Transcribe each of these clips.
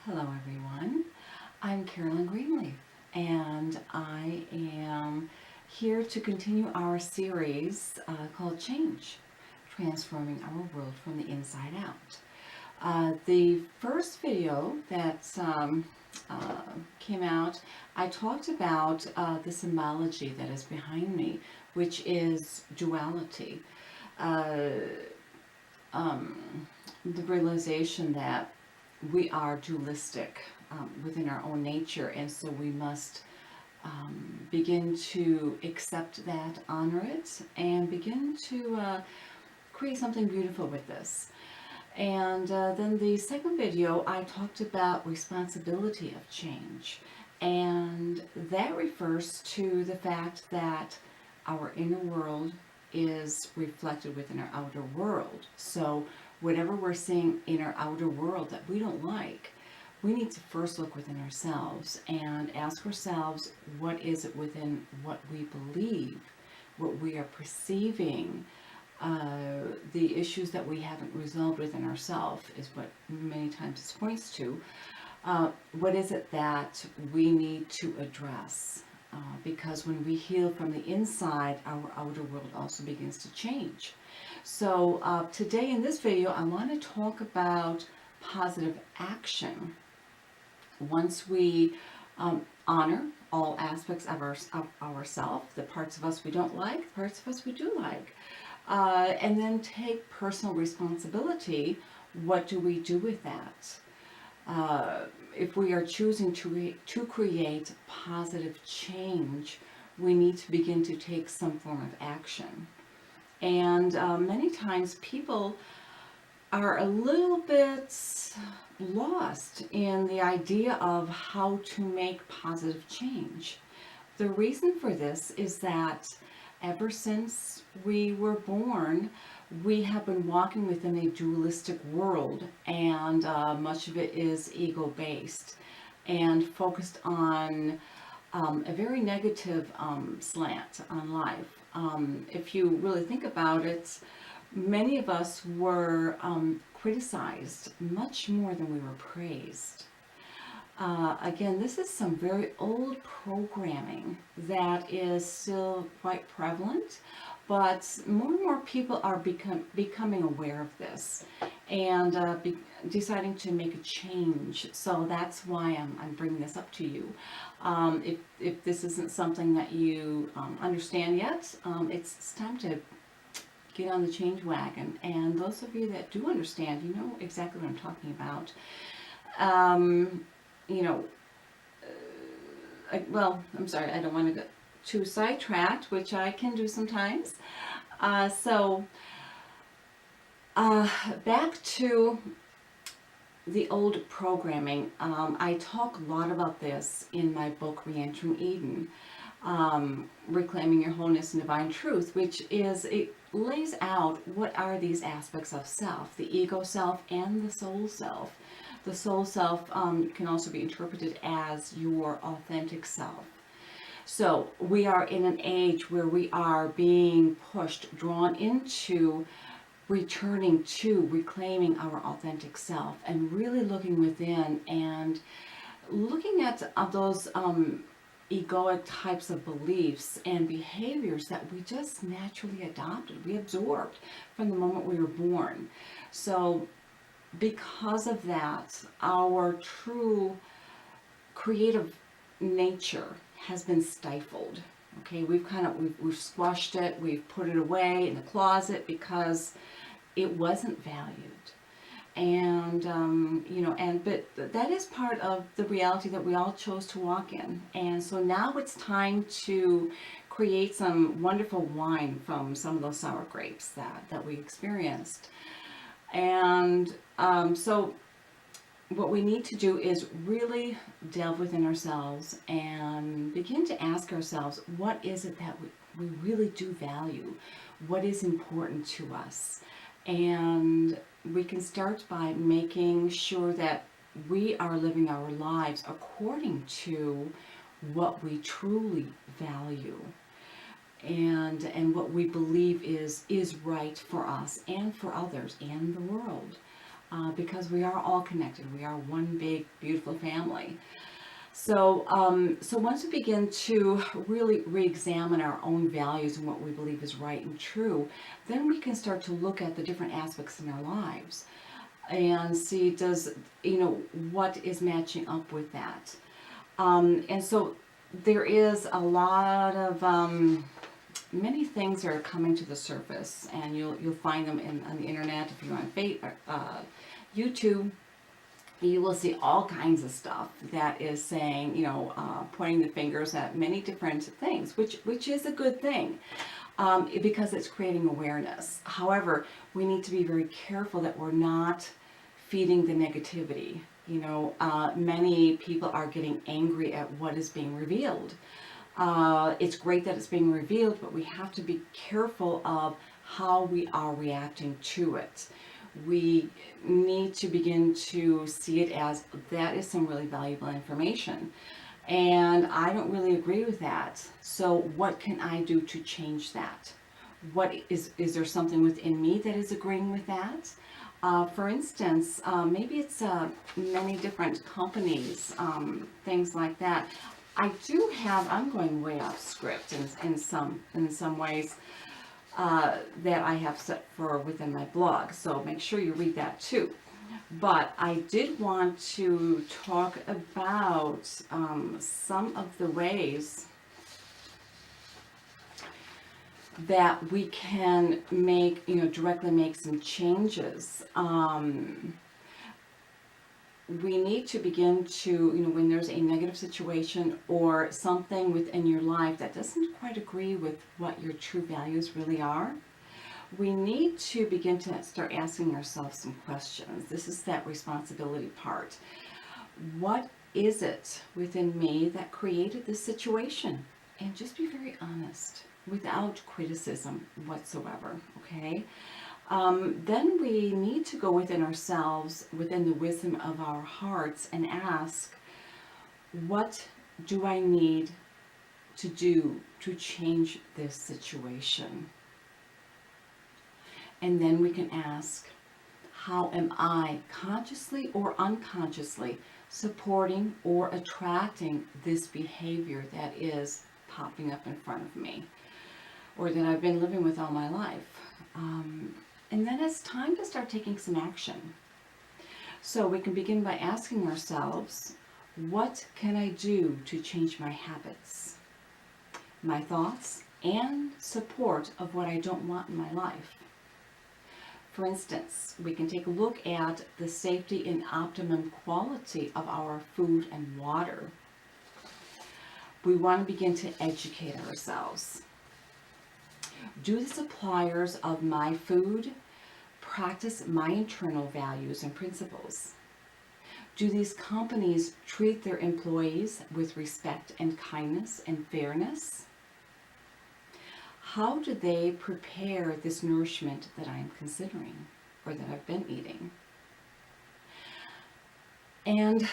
Hello everyone, I'm Carolyn Greenleaf and I am here to continue our series called Change, Transforming Our World from the Inside Out. The first video that came out, I talked about the symbology that is behind me, which is duality. Uh, the realization that we are dualistic within our own nature, and so we must begin to accept that, honor it, and begin to create something beautiful with this. And then the second video, I talked about responsibility of change, and that refers to the fact that our inner world is reflected within our outer world. So whatever we're seeing in our outer world that we don't like, we need to first look within ourselves and ask ourselves, what is it within what we believe, what we are perceiving, the issues that we haven't resolved within ourselves is what many times this points to. What is it that we need to address? Because when we heal from the inside, our outer world also begins to change. So today in this video, I want to talk about positive action. Once we honor all aspects of ourselves, the parts of us we don't like, the parts of us we do like, and then take personal responsibility, what do we do with that? If we are choosing to create positive change, we need to begin to take some form of action. And many times people are a little bit lost in the idea of how to make positive change. The reason for this is that ever since we were born, we have been walking within a dualistic world, and much of it is ego-based and focused on a very negative slant on life. If you really think about it, many of us were criticized much more than we were praised. Again, this is some very old programming that is still quite prevalent, but more and more people are becoming aware of this and deciding to make a change. So that's why I'm bringing this up to you. If this isn't something that you understand yet, it's time to get on the change wagon. And those of you that do understand, you know exactly what I'm talking about. You know, I'm sorry, I don't want to get too sidetracked, which I can do sometimes. So, back to the old programming. I talk a lot about this in my book, Reentering Eden, Reclaiming Your Wholeness and Divine Truth, which is, it lays out what are these aspects of self, the ego self and the soul self. The soul self can also be interpreted as your authentic self. So we are in an age where we are being pushed, drawn into returning to reclaiming our authentic self and really looking within and looking at those egoic types of beliefs and behaviors that we just naturally adopted, we absorbed from the moment we were born. So because of that, our true creative nature has been stifled. Okay, we've squashed it, we've put it away in the closet because it wasn't valued. And but that is part of the reality that we all chose to walk in. And so now it's time to create some wonderful wine from some of those sour grapes that we experienced. And so what we need to do is really delve within ourselves and begin to ask ourselves, what is it that we really do value? What is important to us? And we can start by making sure that we are living our lives according to what we truly value and what we believe is right for us and for others and the world. because we are all connected. We are one big, beautiful family. So, so once we begin to really re-examine our own values and what we believe is right and true, then we can start to look at the different aspects in our lives and see, what is matching up with that. And so there is a lot of many things are coming to the surface, and you'll find them on the internet. If you're on YouTube, you will see all kinds of stuff that is saying, pointing the fingers at many different things, which is a good thing, because it's creating awareness. However, we need to be very careful that we're not feeding the negativity. Many people are getting angry at what is being revealed. It's great that it's being revealed, but we have to be careful of how we are reacting to it. We need to begin to see it as that is some really valuable information. And I don't really agree with that. So what can I do to change that? Is there something within me that is agreeing with that? For instance, maybe it's many different companies, things like that. I'm going way off script in some ways that I have set for within my blog. So make sure you read that too. But I did want to talk about some of the ways that we can directly make some changes. We need to begin to, when there's a negative situation or something within your life that doesn't quite agree with what your true values really are, we need to begin to start asking ourselves some questions. This is that responsibility part. What is it within me that created this situation? And just be very honest, without criticism whatsoever, okay? Then we need to go within ourselves, within the wisdom of our hearts, and ask, what do I need to do to change this situation? And then we can ask, how am I consciously or unconsciously supporting or attracting this behavior that is popping up in front of me, or that I've been living with all my life? And then it's time to start taking some action. So we can begin by asking ourselves, what can I do to change my habits, my thoughts, and support of what I don't want in my life? For instance, we can take a look at the safety and optimum quality of our food and water. We want to begin to educate ourselves. Do the suppliers of my food practice my internal values and principles? Do these companies treat their employees with respect and kindness and fairness? How do they prepare this nourishment that I'm considering or that I've been eating? And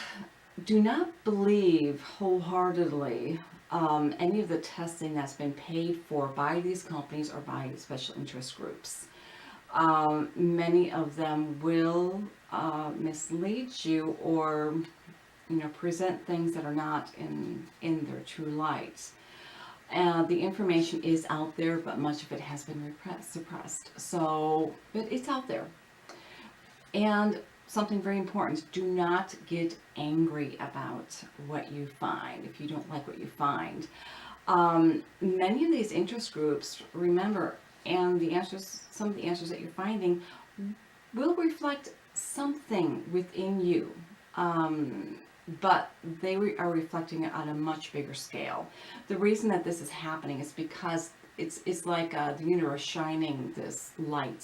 do not believe wholeheartedly any of the testing that's been paid for by these companies or by special interest groups. Many of them will mislead you or present things that are not in their true light. The information is out there, but much of it has been suppressed. So, but it's out there. And something very important, do not get angry about what you find if you don't like what you find. Many of these interest groups, remember, and some of the answers that you're finding will reflect something within you. But they are reflecting it on a much bigger scale. The reason that this is happening is because it's like the universe shining this light,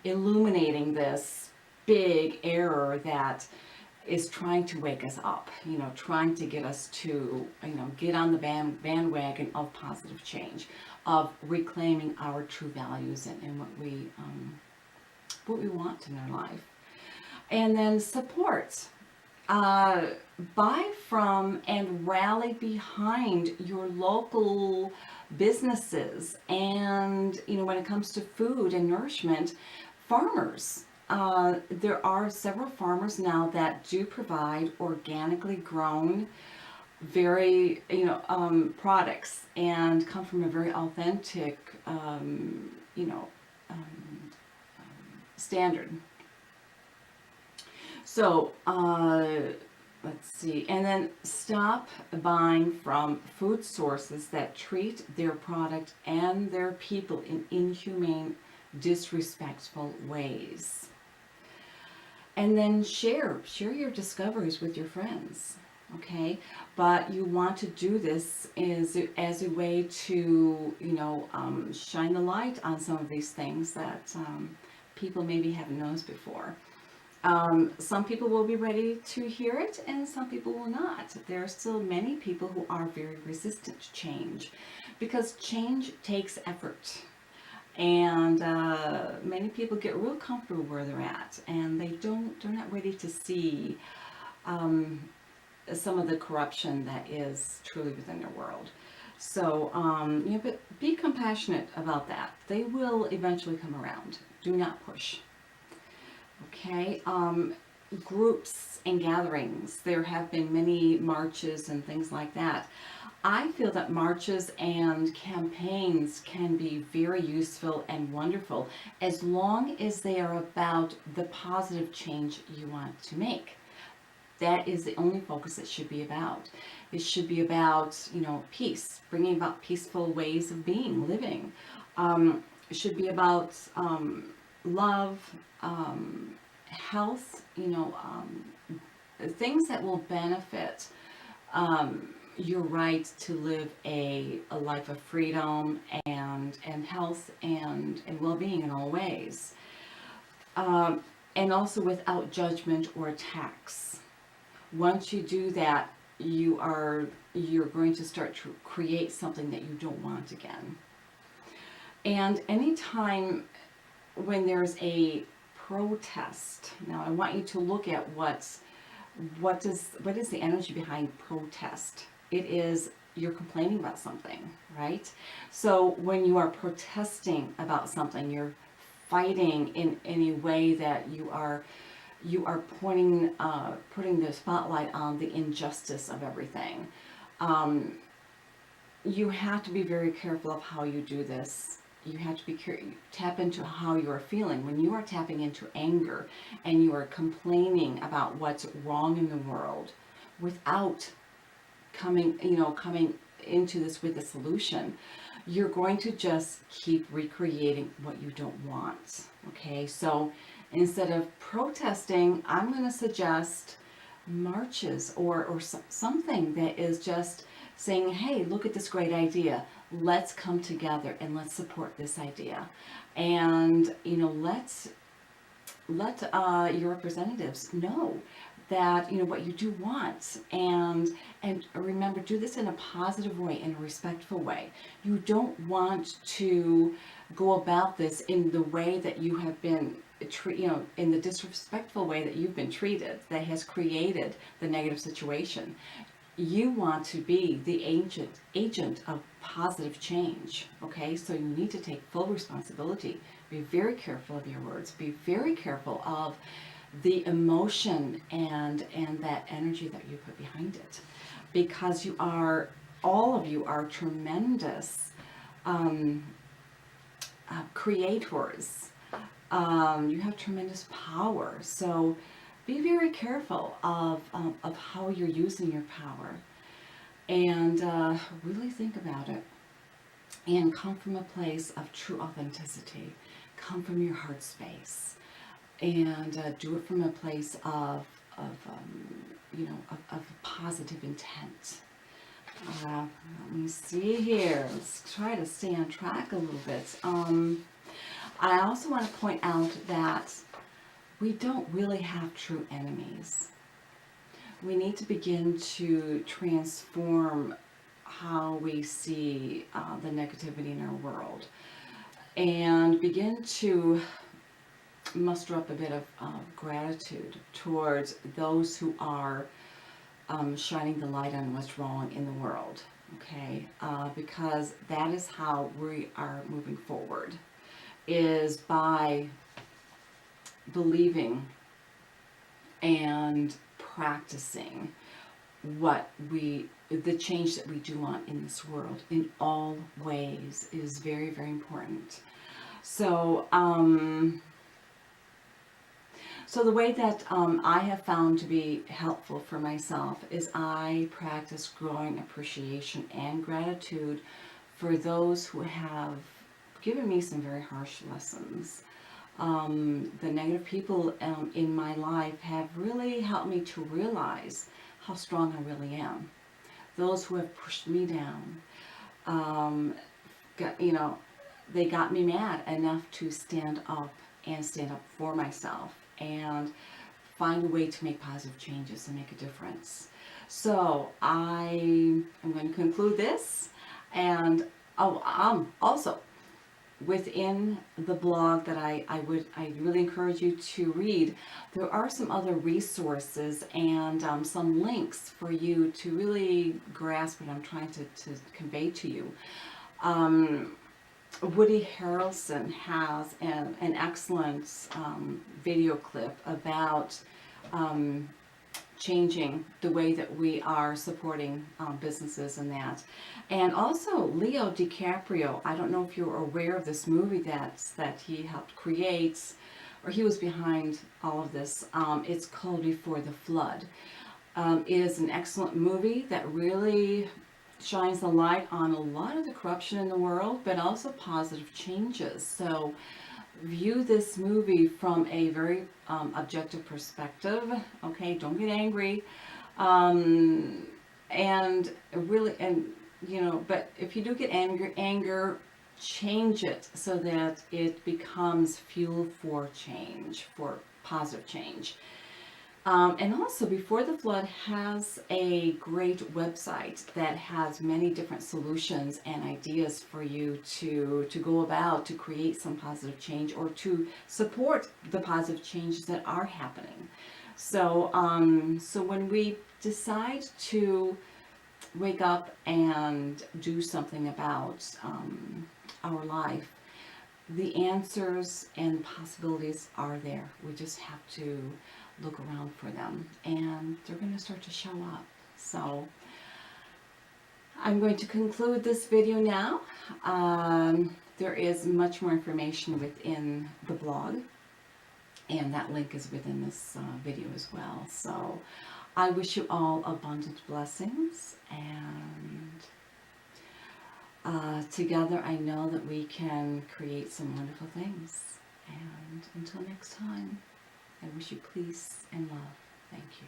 illuminating this big error that is trying to wake us up, trying to get us to, get on the bandwagon of positive change, of reclaiming our true values and what we want in our life. And then support. Buy from and rally behind your local businesses, and when it comes to food and nourishment, farmers. there are several farmers now that do provide organically grown, very, products, and come from a very authentic, you know, standard. So, let's see, and then stop buying from food sources that treat their product and their people in inhumane, disrespectful ways. And then share your discoveries with your friends, okay? But you want to do this as a way to, shine the light on some of these things that people maybe haven't noticed before. Some people will be ready to hear it, and some people will not. There are still many people who are very resistant to change, because change takes effort. And many people get real comfortable where they're at, and they're not ready to see um, some of the corruption that is truly within their world. So, but be compassionate about that. They will eventually come around. Do not push. Okay, groups and gatherings. There have been many marches and things like that. I feel that marches and campaigns can be very useful and wonderful as long as they are about the positive change you want to make. That is the only focus it should be about. It should be about, peace, bringing about peaceful ways of being, living. It should be about love, health, things that will benefit your right to live a life of freedom and health and well-being in all ways. And also without judgment or attacks. Once you do that, you're going to start to create something that you don't want again. And anytime when there's a protest, now I want you to look at what is the energy behind protest. It is you're complaining about something, right? So when you are protesting about something, you're fighting in any way that you are putting the spotlight on the injustice of everything. You have to be very careful of how you do this. You have to tap into how you are feeling. When you are tapping into anger and you are complaining about what's wrong in the world without coming into this with a solution, you're going to just keep recreating what you don't want. Okay, so instead of protesting, I'm going to suggest marches or something that is just saying, hey, look at this great idea. Let's come together and let's support this idea. And, let your representatives know that, what you do want. And remember, do this in a positive way, in a respectful way. You don't want to go about this in the way that you have been in the disrespectful way that you've been treated, that has created the negative situation. You want to be the agent of positive change, okay? So you need to take full responsibility. Be very careful of your words. Be very careful of the emotion and that energy that you put behind it, because all of you are tremendous creators. You have tremendous power. So be very careful of how you're using your power, and really think about it, and come from a place of true authenticity. Come from your heart space, and do it from a place of positive intent. Let me see here. Let's try to stay on track a little bit. I also want to point out that we don't really have true enemies. We need to begin to transform how we see the negativity in our world, and begin to muster up a bit of gratitude towards those who are shining the light on what's wrong in the world, okay? Because that is how we are moving forward, is by believing and practicing the change that we do want in this world in all ways is very, very important. So, so the way that I have found to be helpful for myself is I practice growing appreciation and gratitude for those who have given me some very harsh lessons. The negative people in my life have really helped me to realize how strong I really am. Those who have pushed me down, got, they got me mad enough to stand up and stand up for myself and find a way to make positive changes and make a difference. So I am going to conclude this, and also within the blog that I really encourage you to read, there are some other resources and some links for you to really grasp what I'm trying to convey to you. Woody Harrelson has an excellent video clip about changing the way that we are supporting businesses and that. And also Leo DiCaprio, I don't know if you're aware of this movie that he helped create, or he was behind all of this. It's called Before the Flood. It is an excellent movie that really shines the light on a lot of the corruption in the world, but also positive changes. So view this movie from a very objective perspective. Okay, don't get angry, and really, but if you do get anger, change it so that it becomes fuel for change, for positive change. And also, Before the Flood has a great website that has many different solutions and ideas for you to go about to create some positive change or to support the positive changes that are happening. So, so when we decide to wake up and do something about our life, the answers and possibilities are there. We just have to look around for them, and they're going to start to show up. So I'm going to conclude this video now. There is much more information within the blog, and that link is within this video as well. So I wish you all abundant blessings, and together I know that we can create some wonderful things. And until next time, I wish you peace and love. Thank you.